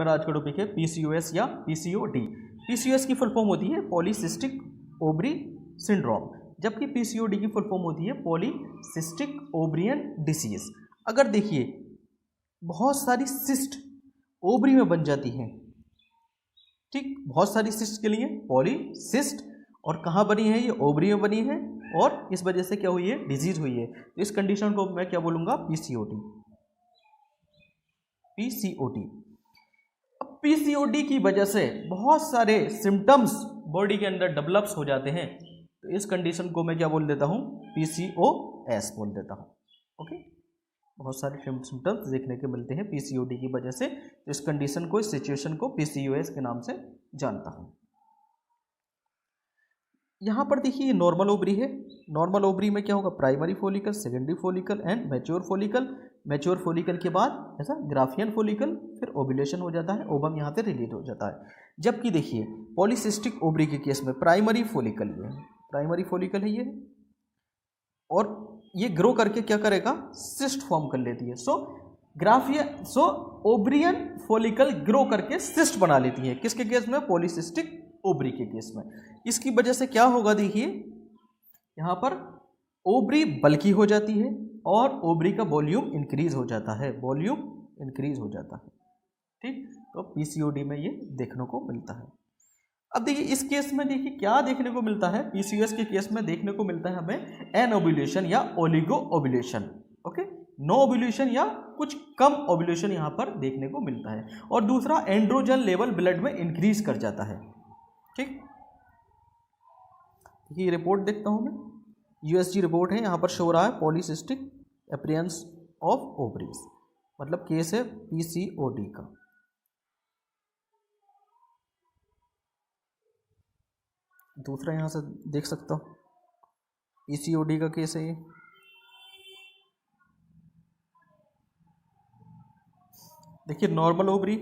मेरा आज का टॉपिक है पीसीओएस या पीसीओडी। पीसीओएस की फुल फॉर्म होती है पॉलीसिस्टिक ओवरी सिंड्रोम, जबकि पीसीओडी की फुल फॉर्म होती है पॉलीसिस्टिक ओवरियन डिसीज। अगर देखिए बहुत सारी सिस्ट ओवरी में बन जाती हैं, ठीक, बहुत सारी सिस्ट के लिए पॉलीसिस्ट, और कहाँ बनी है, ये ओवरी में बनी है, और इस वजह से क्या हुई है, डिजीज हुई है। तो इस कंडीशन को मैं क्या बोलूँगा, पीसीओडी। पीसीओडी, अब पीसीओडी की वजह से बहुत सारे सिम्टम्स बॉडी के अंदर डेवलप्स हो जाते हैं, तो इस कंडीशन को मैं क्या बोल देता हूँ, पीसीओएस बोल देता हूँ। ओके, बहुत सारे सिम्टम्स देखने के मिलते हैं पीसीओडी की वजह से, तो इस कंडीशन को, इस सिचुएशन को पीसीओएस के नाम से जानता हूँ। यहाँ पर देखिए नॉर्मल ओवरी है। नॉर्मल ओवरी में क्या होगा, primary follicle, secondary follicle and mature follicle. Mature follicle के बाद ऐसा ग्राफियन फॉलिकल, फिर ओव्यूलेशन हो जाता है, ओवम यहाँ से रिलीज हो जाता है। जबकि देखिए पॉलीसिस्टिक ओवरी के केस में प्राइमरी फॉलिकल, ये है प्राइमरी फॉलिकल है ये, और ये ग्रो करके क्या करेगा, सिस्ट फॉर्म कर लेती है। सो ओवरियन फॉलिकल ग्रो करके सिस्ट बना लेती है, किसके केस में, पॉलीसिस्टिक ओवरी के केस में। इसकी वजह से क्या होगा, देखिए यहाँ पर ओवरी बल्की हो जाती है और ओवरी का वॉल्यूम इंक्रीज हो जाता है, वॉल्यूम इंक्रीज हो जाता है, ठीक। तो पीसीओडी में ये देखने को मिलता है। अब देखिए इस केस में देखिए क्या देखने को मिलता है, पीसीओएस के केस में देखने को मिलता है हमें एनओव्यूलेशन या oligo ovulation. Okay, no ovulation या कुछ कम ओव्यूलेशन यहाँ पर देखने को मिलता है। और दूसरा, एंड्रोजन लेवल ब्लड में इंक्रीज कर जाता है, ठीक। ये रिपोर्ट देखता हूँ मैं, यूएसजी रिपोर्ट है, यहाँ पर शो रहा है पॉलीसिस्टिक अपीयरेंस ऑफ ओवरीज, मतलब केस है पीसीओडी का। दूसरा यहाँ से देख सकता हूँ, पीसीओडी का केस है ये। देखिए नॉर्मल ओवरी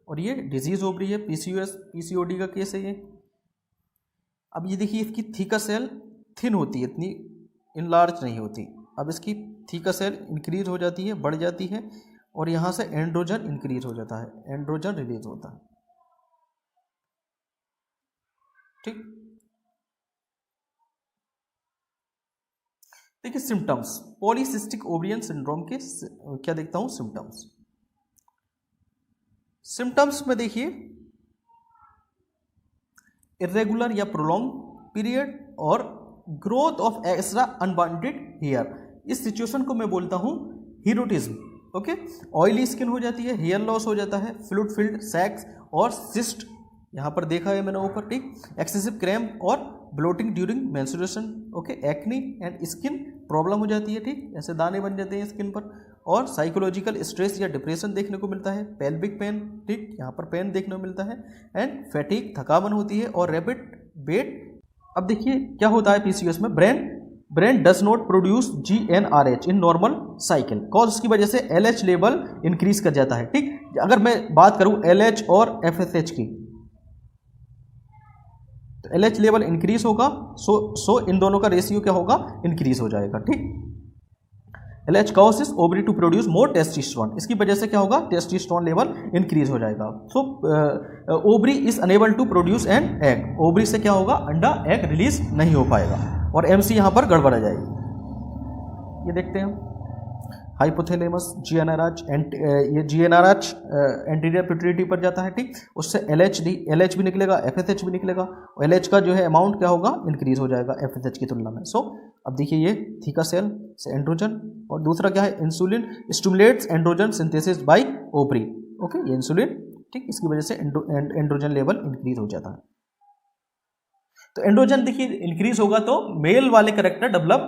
और ये डिजीज ओवरी है, पीसीओडी का केस है ये। अब ये देखिए इसकी थीका सेल थिन होती है, इतनी इनलार्ज नहीं होती। अब इसकी थीका सेल इंक्रीज हो जाती है, बढ़ जाती है, और यहाँ से एंड्रोजन इंक्रीज हो जाता है, एंड्रोजन रिलीज होता है, ठीक। देखिए सिम्टम्स, पॉलीसिस्टिक ओवरियन सिंड्रोम के क्या देखता हूँ, सिम्टम्स में देखिए इरेगुलर या प्रोलॉन्ग पीरियड और growth of extra unwanted hair. इस सिचुएशन को मैं बोलता हूँ हीरोटिज्म। ओके, ऑयली स्किन हो जाती है, हेयर लॉस हो जाता है, फ्लूइड फिल्ड सैक्स और सिस्ट यहाँ पर देखा है मैंने ऊपर, ठीक। एक्सेसिव क्रैम्प और bloating during menstruation. Okay, acne and skin problem हो जाती है, ठीक, ऐसे दाने बन जाते हैं स्किन पर। और साइकोलॉजिकल स्ट्रेस या डिप्रेशन देखने को मिलता है, पेल्विक पेन, ठीक, यहाँ पर पेन देखने को मिलता है, एंड फैटिक, थकावन होती है, और रैपिड वेट। अब देखिए क्या होता है पीसीओएस में, brain does not produce GnRH in normal cycle, cause उसकी वजह से एलएच लेवल इंक्रीज कर जाता है, ठीक। अगर मैं बात करूं एलएच और एफएसएच की, तो एलएच लेवल इंक्रीज होगा, सो इन दोनों का रेशियो क्या होगा, इंक्रीज हो जाएगा, ठीक। LH causes ovary to produce more testosterone, इसकी वजह से क्या होगा, टेस्टोस्टेरोन लेवल इंक्रीज हो जाएगा। So ovary is unable to produce an egg, ovary से क्या होगा, अंडा, एग रिलीज नहीं हो पाएगा, और एमसी यहाँ पर गड़बड़ आ जाएगी। ये देखते हैं हाइपोथैलेमस, जीएनआरएच, ये जीएनआरएच एंटीरियर पिट्यूटरी पर जाता है, ठीक, उससे एलएच भी निकलेगा, एफएसएच भी निकलेगा, और एलएच का जो है अमाउंट क्या होगा, इंक्रीज हो जाएगा एफएसएच की तुलना में। सो अब देखिए ये थीका सेल से एंड्रोजन, और दूसरा क्या है, insulin stimulates androgen synthesis by ovary. Okay, ये इंसुलिन, ठीक, इसकी वजह से एंड्रोजन लेवल इंक्रीज हो जाता है। तो एंड्रोजन देखिए इंक्रीज होगा तो मेल वाले कैरेक्टर डेवलप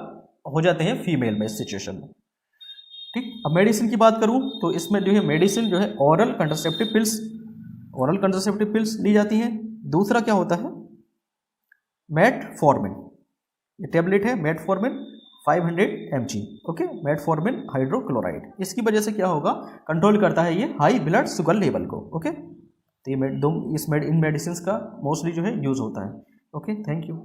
हो जाते हैं फीमेल में इस सिचुएशन में, ठीक। अब मेडिसिन की बात करूं तो इसमें जो है मेडिसिन जो है ओरल कंट्रासेप्टिव पिल्स ली जाती हैं। दूसरा क्या होता है, मेटफॉर्मिन, ये टेबलेट है metformin 500 mg। Okay, metformin hydrochloride, इसकी वजह से क्या होगा, कंट्रोल करता है ये हाई ब्लड शुगर लेवल को। ओके, तो ये इन मेडिसिन का मोस्टली जो है यूज होता है। Okay, thank you.